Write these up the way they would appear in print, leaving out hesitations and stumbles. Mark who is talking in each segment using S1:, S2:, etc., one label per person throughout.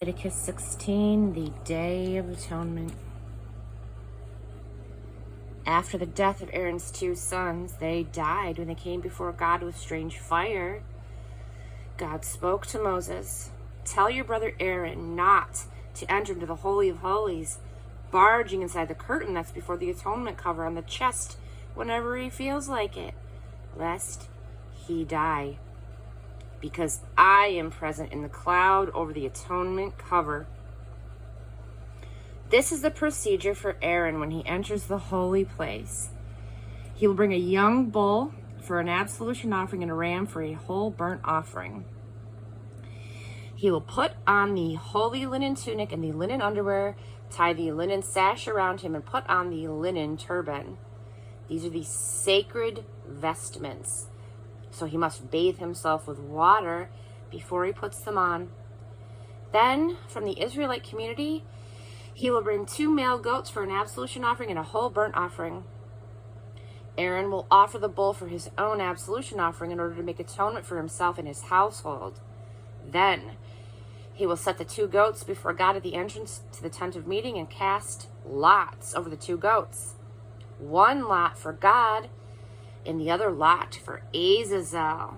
S1: Leviticus 16, the Day of Atonement. After the death of Aaron's two sons, they died when they came before God with strange fire. God spoke to Moses, "Tell your brother Aaron not to enter into the Holy of Holies, barging inside the curtain that's before the atonement cover on the chest whenever he feels like it, lest he die. Because I am present in the cloud over the atonement cover." This is the procedure for Aaron when he enters the holy place. He will bring a young bull for an absolution offering and a ram for a whole burnt offering. He will put on the holy linen tunic and the linen underwear, tie the linen sash around him, and put on the linen turban. These are the sacred vestments, so he must bathe himself with water before he puts them on. Then, from the Israelite community, he will bring 2 male goats for an absolution offering and a whole burnt offering. Aaron will offer the bull for his own absolution offering in order to make atonement for himself and his household. Then, he will set the 2 goats before God at the entrance to the tent of meeting and cast lots over the 2 goats. 1 lot for God and the other lot for Azazel.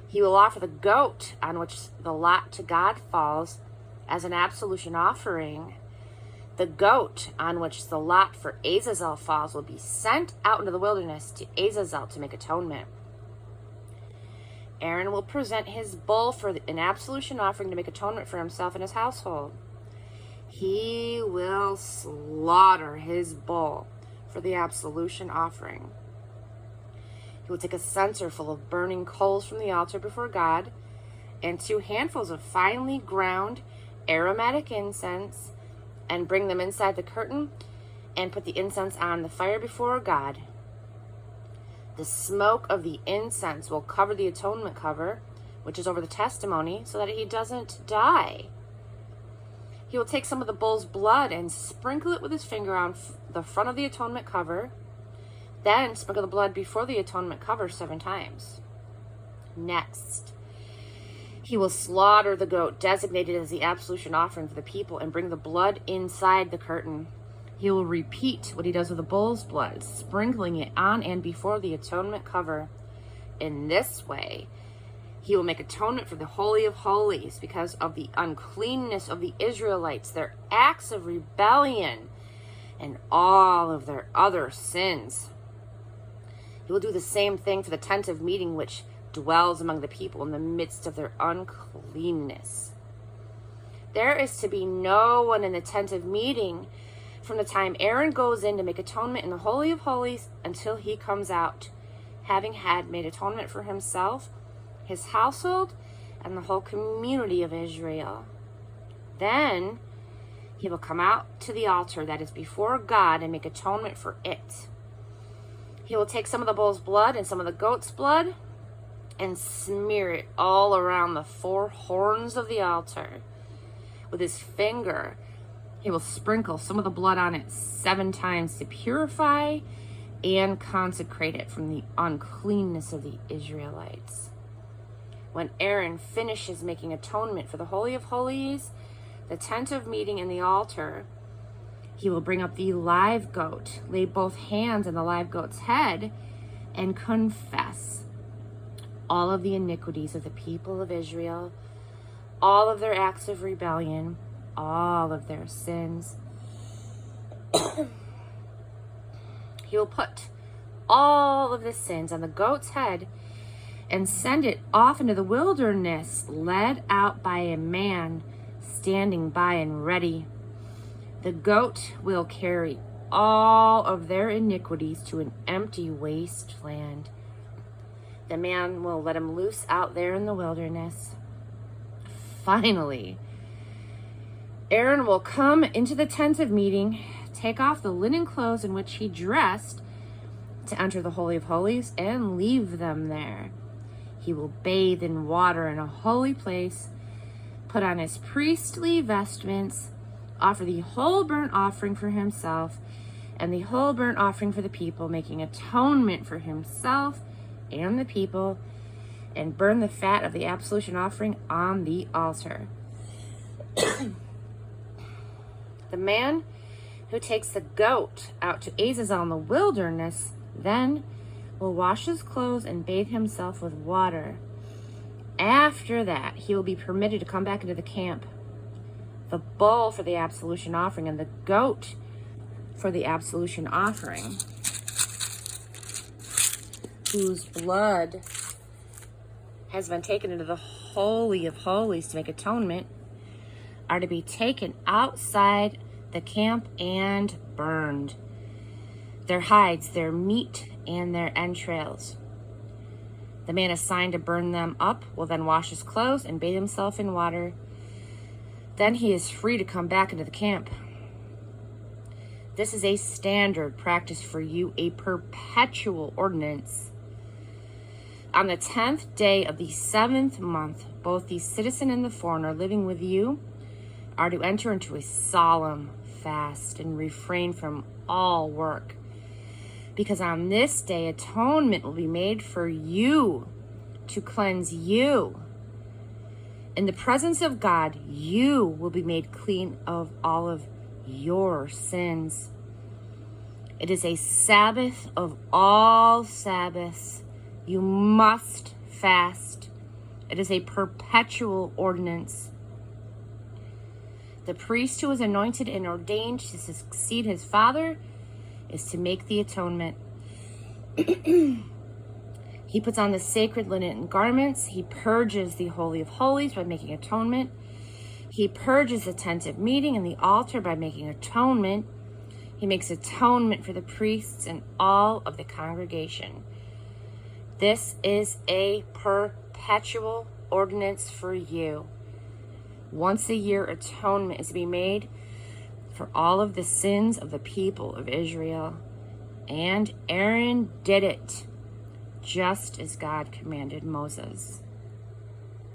S1: He will offer the goat on which the lot to God falls as an absolution offering. The goat on which the lot for Azazel falls will be sent out into the wilderness to Azazel to make atonement. Aaron will present his bull for an absolution offering to make atonement for himself and his household. He will slaughter his bull for the absolution offering. He will take a censer full of burning coals from the altar before God and 2 handfuls of finely ground aromatic incense and bring them inside the curtain and put the incense on the fire before God. The smoke of the incense will cover the atonement cover, which is over the testimony, so that he doesn't die. He will take some of the bull's blood and sprinkle it with his finger on the front of the atonement cover, then sprinkle the blood before the atonement cover 7 times. Next, he will slaughter the goat designated as the absolution offering for the people and bring the blood inside the curtain. He will repeat what he does with the bull's blood, sprinkling it on and before the atonement cover. In this way, he will make atonement for the Holy of Holies because of the uncleanness of the Israelites, their acts of rebellion, and all of their other sins. He will do the same thing for the tent of meeting, which dwells among the people in the midst of their uncleanness. There is to be no one in the tent of meeting from the time Aaron goes in to make atonement in the Holy of Holies until he comes out, having had made atonement for himself, his household, and the whole community of Israel. Then he will come out to the altar that is before God and make atonement for it. He will take some of the bull's blood and some of the goat's blood and smear it all around the 4 horns of the altar. With his finger, he will sprinkle some of the blood on it 7 times to purify and consecrate it from the uncleanness of the Israelites. When Aaron finishes making atonement for the Holy of Holies, the tent of meeting, and the altar, he will bring up the live goat, lay both hands on the live goat's head, and confess all of the iniquities of the people of Israel, all of their acts of rebellion, all of their sins. He will put all of the sins on the goat's head and send it off into the wilderness, led out by a man standing by and ready. The goat will carry all of their iniquities to an empty wasteland. The man will let him loose out there in the wilderness. Finally, Aaron will come into the tent of meeting, take off the linen clothes in which he dressed to enter the Holy of Holies, and leave them there. He will bathe in water in a holy place, put on his priestly vestments, offer the whole burnt offering for himself and the whole burnt offering for the people, making atonement for himself and the people, and burn the fat of the absolution offering on the altar. The man who takes the goat out to Azazel in the wilderness then will wash his clothes and bathe himself with water. After that, he will be permitted to come back into the camp. The bull for the absolution offering and the goat for the absolution offering, whose blood has been taken into the Holy of Holies to make atonement, are to be taken outside the camp and burned. Their hides, their meat, and their entrails. The man assigned to burn them up will then wash his clothes and bathe himself in water. Then he is free to come back into the camp. This is a standard practice for you, a perpetual ordinance. On the 10th day of the 7th month, both the citizen and the foreigner living with you are to enter into a solemn fast and refrain from all work. Because on this day, atonement will be made for you to cleanse you. In the presence of God, you will be made clean of all of your sins. It is a Sabbath of all Sabbaths. You must fast. It is a perpetual ordinance. The priest who is anointed and ordained to succeed his father is to make the atonement. He puts on the sacred linen garments. He purges the Holy of Holies by making atonement. He purges the tent of meeting and the altar by making atonement. He makes atonement for the priests and all of the congregation. This is a perpetual ordinance for you. Once a year, atonement is to be made for all of the sins of the people of Israel. And Aaron did it, just as God commanded Moses.